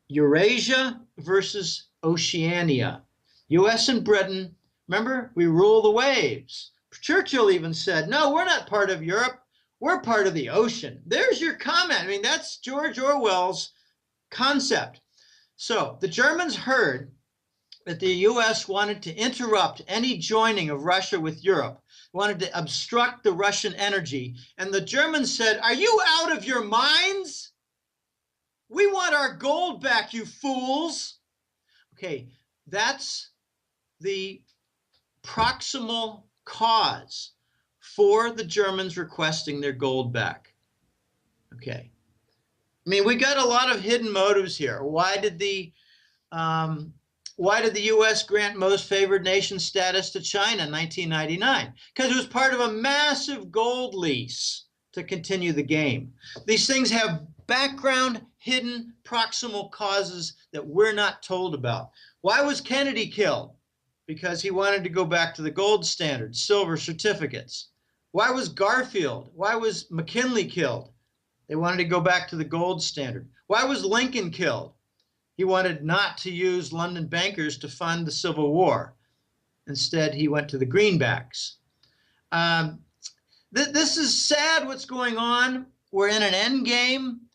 Eurasia versus Oceania. U.S. and Britain, remember, we rule the waves. Churchill even said, no, we're not part of Europe. We're part of the ocean. There's your comment. I mean, that's George Orwell's concept. So the Germans heard that the U.S. wanted to interrupt any joining of Russia with Europe, wanted to obstruct the Russian energy. And the Germans said, are you out of your minds? We want our gold back, you fools. Okay, that's the proximal cause for the Germans requesting their gold back. Okay. I mean, we got a lot of hidden motives here. Why did the U.S. grant most favored nation status to China in 1999? Because it was part of a massive gold lease to continue the game. These things have background, hidden, proximal causes that we're not told about. Why was Kennedy killed? Because he wanted to go back to the gold standard, silver certificates. Why was Garfield? Why was McKinley killed? They wanted to go back to the gold standard. Why was Lincoln killed? He wanted not to use London bankers to fund the Civil War. Instead, he went to the greenbacks. This is sad what's going on. We're in an end game.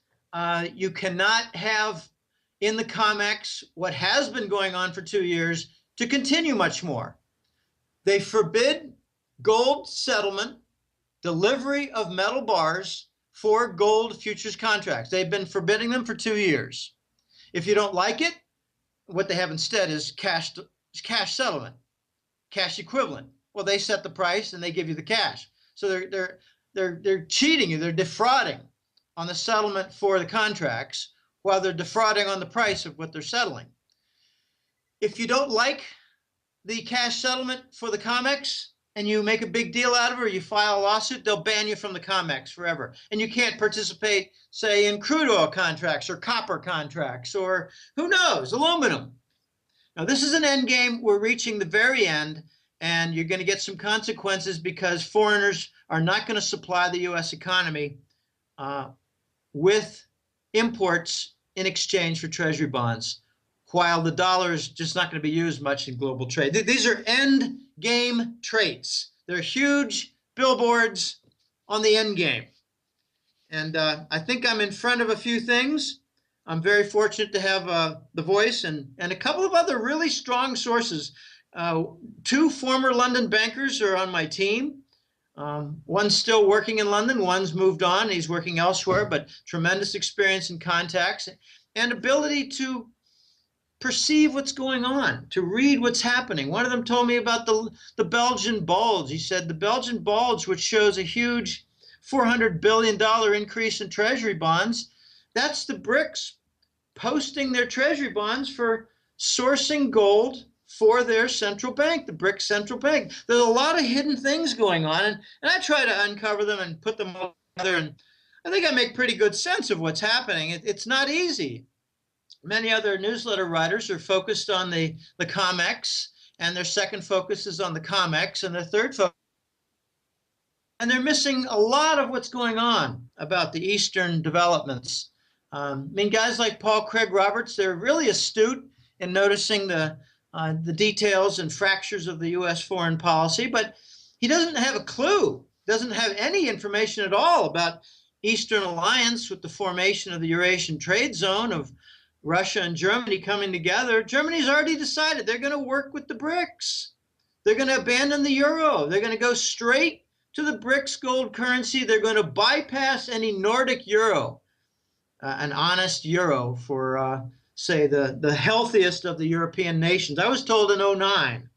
You cannot have in the COMEX what has been going on for 2 years to continue much more. They forbid gold settlement, delivery of metal bars for gold futures contracts. They've been forbidding them for 2 years. If you don't like it, what they have instead is cash settlement, cash equivalent. Well, they set the price and they give you the cash. So they're cheating you, they're defrauding. on the settlement for the contracts while they're defrauding on the price of what they're settling. If you don't like the cash settlement for the COMEX and you make a big deal out of it or you file a lawsuit, they'll ban you from the COMEX forever. And you can't participate, say, in crude oil contracts or copper contracts or, who knows, aluminum. Now, this is an end game. We're reaching the very end, and you're going to get some consequences because foreigners are not going to supply the U.S. economy with imports in exchange for treasury bonds, while the dollar is just not going to be used much in global trade. These are end game traits. They're huge billboards on the end game. And I think I'm in front of a few things. I'm very fortunate to have The Voice and a couple of other really strong sources. Two former London bankers are on my team. One's still working in London, one's moved on, he's working elsewhere, but tremendous experience and contacts and ability to perceive what's going on, to read what's happening. One of them told me about the Belgian bulge. He said the Belgian bulge, which shows a huge $400 billion increase in treasury bonds, that's the BRICS posting their treasury bonds for sourcing gold for their central bank, the BRICS central bank. There's a lot of hidden things going on, and I try to uncover them and put them all together, and I think I make pretty good sense of what's happening. It's not easy. Many other newsletter writers are focused on the COMEX, and their second focus is on the COMEX, and their third focus, and they're missing a lot of what's going on about the Eastern developments. I mean, guys like Paul Craig Roberts, they're really astute in noticing the details and fractures of the U.S. foreign policy, but he doesn't have a clue, doesn't have any information at all about Eastern alliance with the formation of the Eurasian trade zone of Russia and Germany coming together. Germany's already decided they're going to work with the BRICS. They're going to abandon the euro. They're going to go straight to the BRICS gold currency. They're going to bypass any Nordic euro, an honest euro for, say, the healthiest of the European nations. I was told in 2009.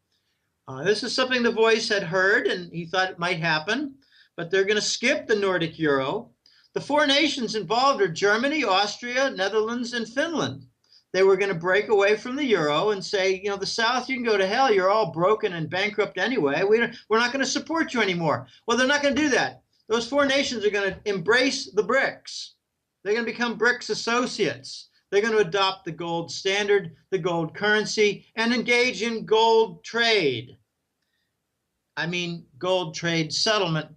This is something The Voice had heard, and he thought it might happen, but they're going to skip the Nordic euro. The four nations involved are Germany, Austria, Netherlands, and Finland. They were going to break away from the euro and say, you know, the South, you can go to hell. You're all broken and bankrupt anyway. We're not going to support you anymore. Well, they're not going to do that. Those four nations are going to embrace the BRICS. They're going to become BRICS associates. They're going to adopt the gold standard, the gold currency, and engage in gold trade. I mean, gold trade settlement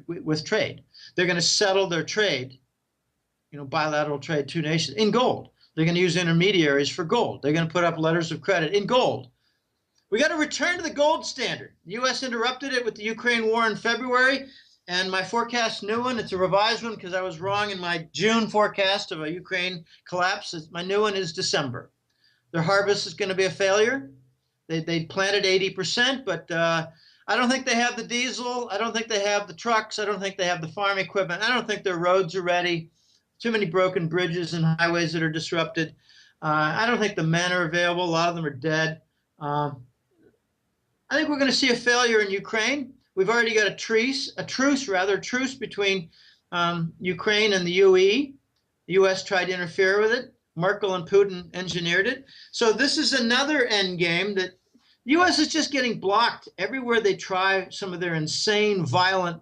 with trade. They're going to settle their trade, you know, bilateral trade, two nations, in gold. They're going to use intermediaries for gold. They're going to put up letters of credit in gold. We got to return to the gold standard. The U.S. interrupted it with the Ukraine war in February, and my forecast, new one, it's a revised one because I was wrong in my June forecast of a Ukraine collapse. My new one is December. Their harvest is going to be a failure. They planted 80%, but I don't think they have the diesel. I don't think they have the trucks. I don't think they have the farm equipment. I don't think their roads are ready. Too many broken bridges and highways that are disrupted. I don't think the men are available. A lot of them are dead. I think we're going to see a failure in Ukraine. We've already got a truce between Ukraine and the UE. The U.S. tried to interfere with it. Merkel and Putin engineered it. So this is another end game that the U.S. is just getting blocked everywhere they try some of their insane, violent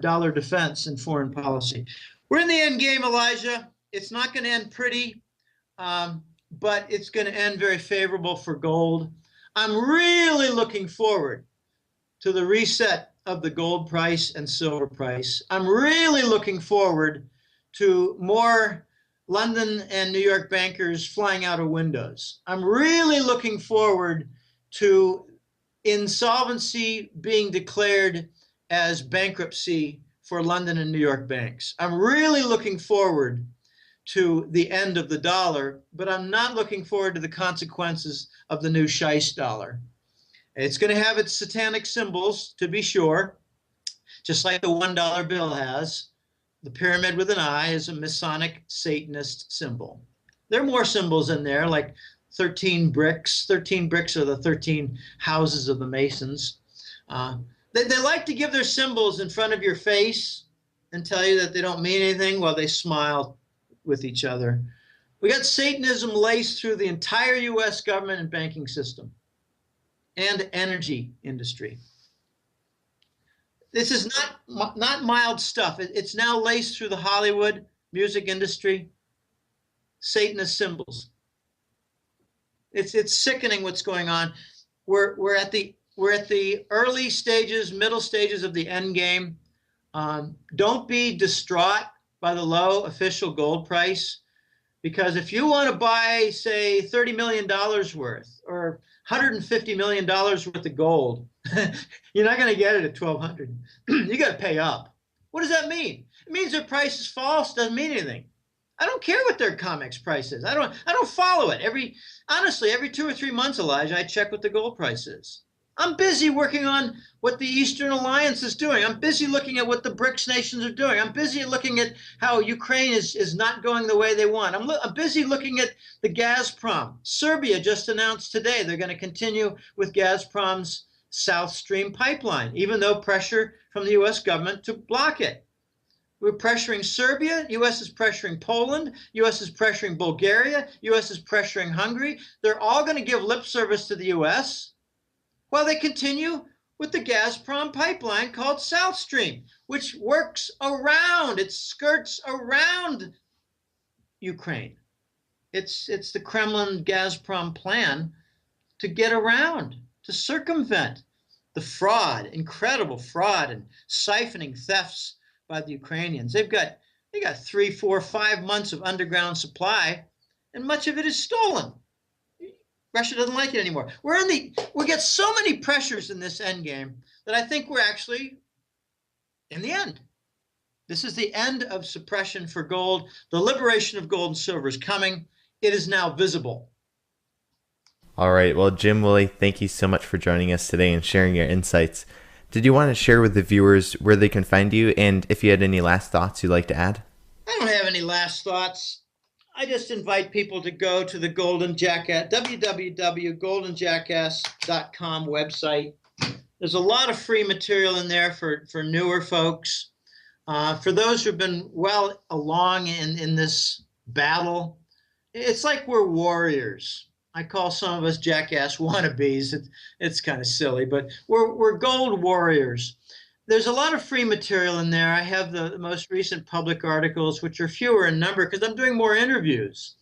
dollar defense and foreign policy. We're in the end game, Elijah. It's not going to end pretty, but it's going to end very favorable for gold. I'm really looking forward to the reset of the gold price and silver price. I'm really looking forward to more London and New York bankers flying out of windows. I'm really looking forward to insolvency being declared as bankruptcy for London and New York banks. I'm really looking forward to the end of the dollar, but I'm not looking forward to the consequences of the new Scheisse dollar. It's going to have its satanic symbols, to be sure, just like the $1 bill has. The pyramid with an eye is a Masonic Satanist symbol. There are more symbols in there, like 13 bricks. 13 bricks are the 13 houses of the Masons. They like to give their symbols in front of your face and tell you that they don't mean anything while they smile with each other. We got Satanism laced through the entire U.S. government and banking system and energy industry. This is not mild stuff. It's now laced through the Hollywood music industry, Satanist symbols. It's sickening what's going on. We're at the early stages, middle stages of the end game. Don't be distraught by the low official gold price, because if you want to buy, say, $30 million worth or $150 million worth of gold, you're not going to get it at 1,200. You got to pay up. What does that mean? It means their price is false. Doesn't mean anything. I don't care what their COMEX price is. I don't follow it. Honestly, every 2 or 3 months, Elijah, I check what the gold price is. I'm busy working on what the Eastern Alliance is doing. I'm busy looking at what the BRICS nations are doing. I'm busy looking at how Ukraine is not going the way they want. I'm busy looking at the Gazprom. Serbia just announced today they're going to continue with Gazprom's South Stream pipeline, even though pressure from the U.S. government to block it. We're pressuring Serbia. U.S. is pressuring Poland. U.S. is pressuring Bulgaria. U.S. is pressuring Hungary. They're all going to give lip service to the U.S. while they continue with the Gazprom pipeline called South Stream, which works around, it skirts around Ukraine. It's the Kremlin Gazprom plan to get around, to circumvent the fraud, incredible fraud and siphoning thefts by the Ukrainians. They got 3, 4, 5 months of underground supply, and much of it is stolen. Russia doesn't like it anymore. We get so many pressures in this end game that I think we're actually in the end. This is the end of suppression for gold. The liberation of gold and silver is coming. It is now visible. All right. Well, Jim, Willie, thank you so much for joining us today and sharing your insights. Did you want to share with the viewers where they can find you, and if you had any last thoughts you'd like to add? I don't have any last thoughts. I just invite people to go to the Golden Jackass, www.goldenjackass.com website. There's a lot of free material in there for newer folks. For those who've been well along in this battle, it's like we're warriors. I call some of us jackass wannabes. It's kind of silly, but we're gold warriors. There's a lot of free material in there. I have the most recent public articles, which are fewer in number because I'm doing more interviews.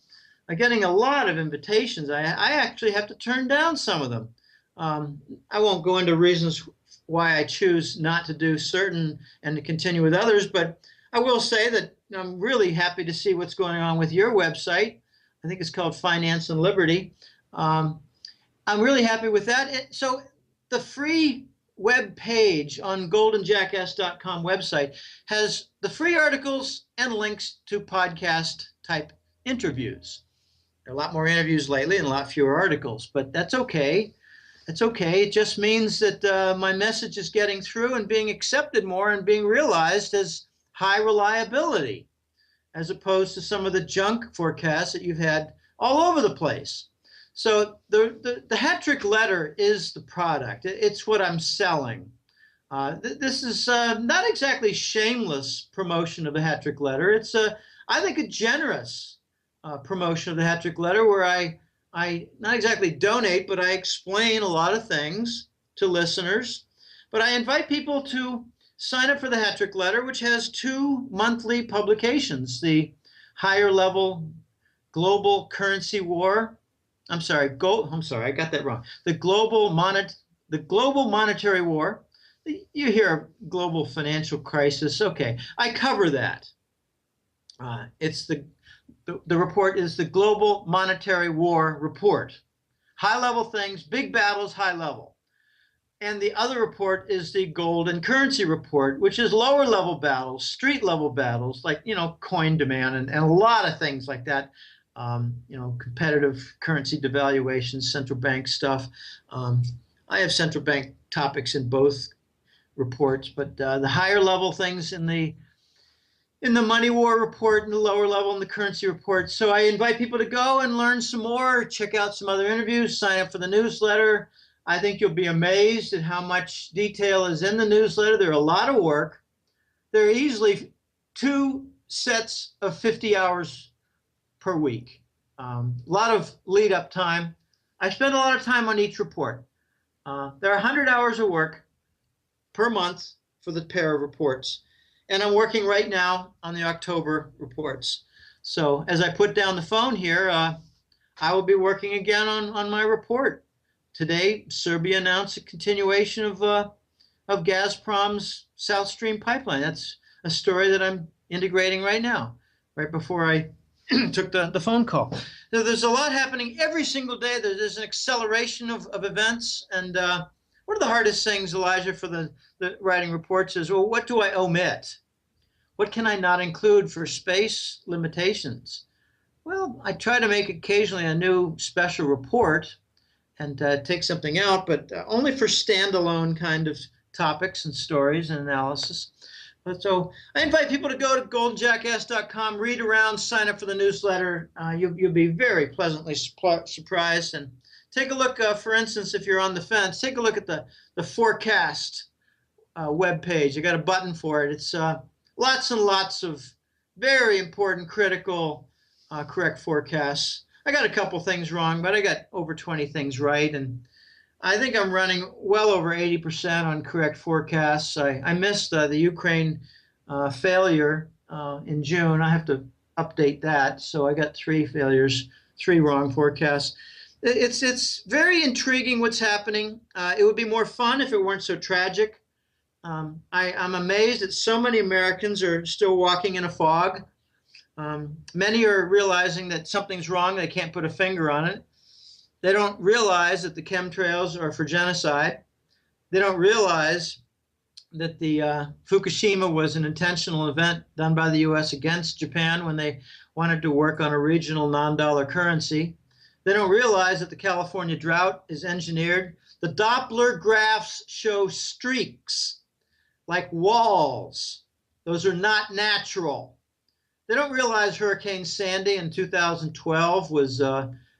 I'm getting a lot of invitations. I actually have to turn down some of them. I won't go into reasons why I choose not to do certain and to continue with others, but I will say that I'm really happy to see what's going on with your website. I think it's called Finance and Liberty. I'm really happy with that. So the free web page on goldenjackass.com website has the free articles and links to podcast type interviews. There are a lot more interviews lately and a lot fewer articles, but that's okay. It's okay. It just means that my message is getting through and being accepted more and being realized as high reliability, as opposed to some of the junk forecasts that you've had all over the place. So the hat trick letter is the product. It's what I'm selling. This is not exactly shameless promotion of the hat trick letter. It's I think a generous promotion of the hat trick letter, where I not exactly donate, but I explain a lot of things to listeners. But I invite people to sign up for the hat trick letter, which has 2 monthly publications: the higher level global currency war. I got that wrong. The global monetary war. You hear global financial crisis. Okay, I cover that. It's the report is the Global Monetary War report. High level things, big battles, high level. And the other report is the gold and currency report, which is lower level battles, street level battles, like, coin demand and a lot of things like that. Competitive currency devaluation, central bank stuff. I have central bank topics in both reports, but the higher level things in the money war report and the lower level in the currency report. So I invite people to go and learn some more, check out some other interviews, sign up for the newsletter. I think you'll be amazed at how much detail is in the newsletter. They're a lot of work. They're easily 2 sets of 50 hours per week. A lot of lead up time. I spend a lot of time on each report. There are 100 hours of work per month for the pair of reports. And I'm working right now on the October reports. So as I put down the phone here, I will be working again on my report. Today, Serbia announced a continuation of Gazprom's South Stream pipeline. That's a story that I'm integrating right now, right before I took the phone call. So there's a lot happening every single day. There's an acceleration of events. And one of the hardest things, Elijah, for the writing reports is, well, what do I omit? What can I not include for space limitations? Well, I try to make occasionally a new special report and take something out, but only for standalone kind of topics and stories and analysis. So I invite people to go to goldjackass.com, read around, sign up for the newsletter. You'll be very pleasantly surprised. And take a look, for instance, if you're on the fence, take a look at the forecast web page. I got a button for it. It's lots and lots of very important, critical, correct forecasts. I got a couple things wrong, but I got over 20 things right. And I think I'm running well over 80% on correct forecasts. I missed the Ukraine failure in June. I have to update that. So I got 3 failures, 3 wrong forecasts. It's very intriguing what's happening. It would be more fun if it weren't so tragic. I'm amazed that so many Americans are still walking in a fog. Many are realizing that something's wrong. They can't put a finger on it. They don't realize that the chemtrails are for genocide. They don't realize that the Fukushima was an intentional event done by the U.S. against Japan when they wanted to work on a regional non-dollar currency. They don't realize that the California drought is engineered. The Doppler graphs show streaks like walls. Those are not natural. They don't realize Hurricane Sandy in 2012 was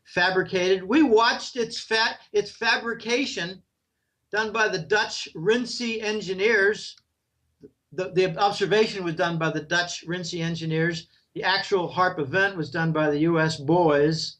fabricated. We watched its fabrication done by the Dutch Rinse engineers. The observation was done by the Dutch Rinse engineers. The actual HARP event was done by the U.S. boys.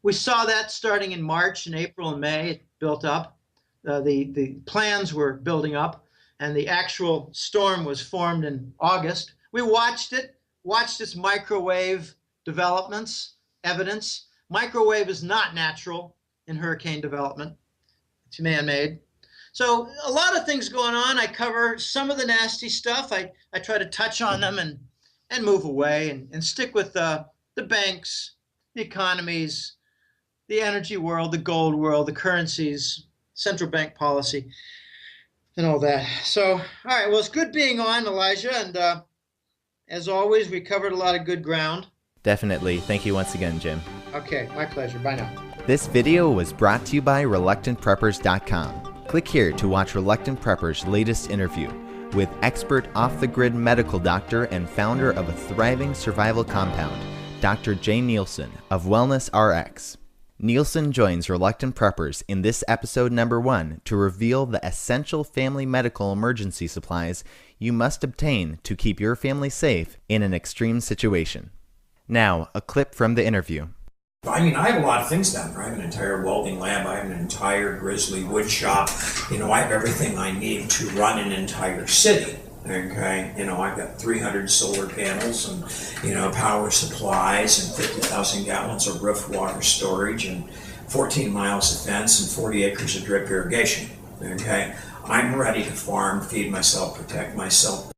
We saw that starting in March and April and May. It built up. The plans were building up, and the actual storm was formed in August. We watched its microwave developments, evidence. Microwave is not natural in hurricane development. It's man-made. So a lot of things going on. I cover some of the nasty stuff. I try to touch on them and move away and stick with the banks, the economies, the energy world, the gold world, the currencies, central bank policy, and all that. So, all right, well, it's good being on, Elijah, and as always, we covered a lot of good ground. Definitely. Thank you once again, Jim. Okay, my pleasure. Bye now. This video was brought to you by ReluctantPreppers.com. Click here to watch Reluctant Prepper's latest interview with expert off-the-grid medical doctor and founder of a thriving survival compound, Dr. Jay Nielsen of Wellness RX. Nielsen joins Reluctant Preppers in this episode number 1 to reveal the essential family medical emergency supplies you must obtain to keep your family safe in an extreme situation. Now, a clip from the interview. I mean, I have a lot of things down there. I have an entire welding lab. I have an entire grizzly wood shop. I have everything I need to run an entire city. Okay, I've got 300 solar panels and, power supplies and 50,000 gallons of roof water storage and 14 miles of fence and 40 acres of drip irrigation. Okay, I'm ready to farm, feed myself, protect myself,